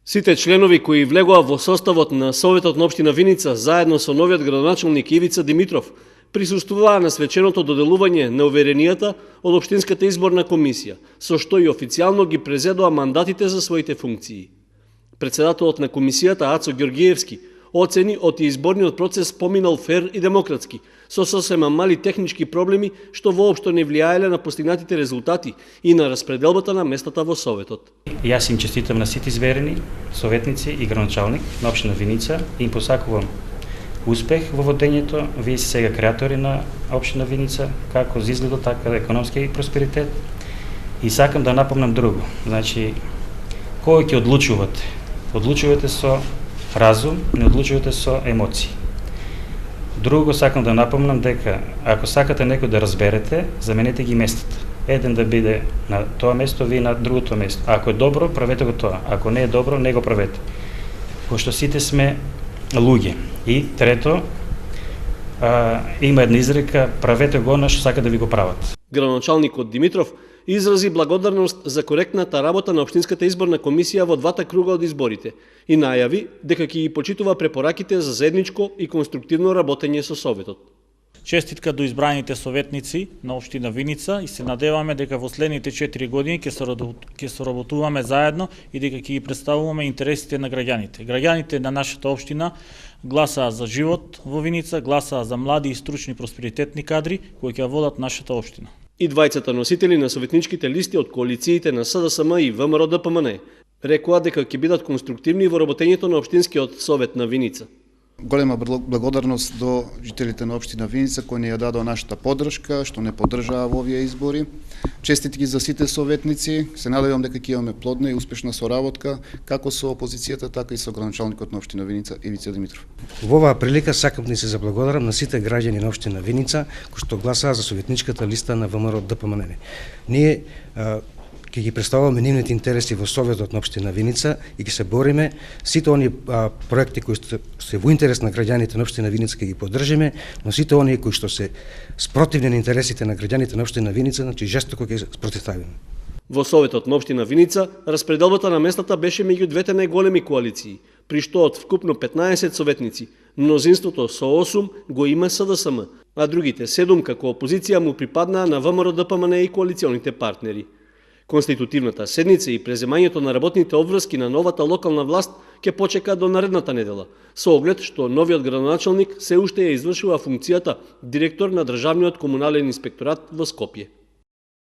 Сите членови кои влегоа во составот на Советот на општина Виница заедно со новиот градоначалник Ивица Димитров присуствуваа на свеченото доделување на уверенијата од Општинската изборна комисија, со што и официјално ги презедоа мандатите за своите функции. Председателот на комисијата Ацо Ѓоргиевски оцени од изборниот процес поминал фер и демократски, со сосема мали технички проблеми што воопшто не влијаеле на постигнатите резултати и на распределбата на местата во Советот. Јас им честитам на сите изверени советници и градоначалник на општина Виница и им посакувам успех во водењето. Вие сте сега креатори на општина Виница, како за изгледот, така и економски просперитет. И сакам да напомнам друго. Значи, кој ќе одлучувате? Одлучувате со разум, не одлучувате со емоции. Друго сакам да напомнам дека ако сакате некој да разберете, заменете ги местата. Еден да биде на тоа место, вие на другото место. Ако е добро, правете го тоа. Ако не е добро, не го правете. Пошто сите сме луѓе. И трето, има една изрека, правете го на што сака да ви го прават. Градоначалникот Димитров изрази благодарност за коректната работа на Општинската изборна комисија во двата круга од изборите и најави дека ќе ги почитува препораките за заедничко и конструктивно работење со Советот. Честитка до избраните советници на општина Виница и се надеваме дека во следните 4 години ќе соработуваме заедно и дека ќе ги представуваме интересите на граѓаните. Граѓаните на нашата општина гласаа за живот во Виница, гласаа за млади и стручни просперитетни кадри кои ќе водат нашата општина. И двајцата носители на советничките листи од коалициите на СДСМ и ВМРО ДПМН рекоа дека ќе бидат конструктивни во работењето на Општинскиот совет на Виница. Голема благодарност до жителите на општина Виница кои не ја дадоа нашата поддршка, што не поддржаа во овие избори. Честитки за сите советници, се надевам дека ќе имаме плодна и успешна соработка како со опозицијата, така и со градоначалникот на општина Виница Ивица Димитров. Во оваа прилика сакам да се заблагодарам на сите граѓани на општина Виница кои што гласаа за советничката листа на ВМРО ДПМН. Ние ќе ги представуваме нивните интереси во Советот на општина Виница и ќе се бориме сите оние проекти кои се во интерес на граѓаните на општина Виница ќе ги поддржиме, но сите оние кои што се спротивни на интересите на граѓаните на општина Виница, значи жестоко ќе се спротивставиме. Во Советот на општина Виница распределбата на местата беше меѓу двете најголеми коалиции, при што од вкупно 15 советници, мнозинството со 8 го има СДСМ, а другите 7 како опозиција му припаднаа на ВМРО ДПМН и коалиционите партнери. Конститутивната седница и преземањето на работните обврски на новата локална власт ќе почека до наредната недела, со оглед што новиот градоначалник се уште ја извршува функцијата директор на Државниот комунален инспекторат во Скопје.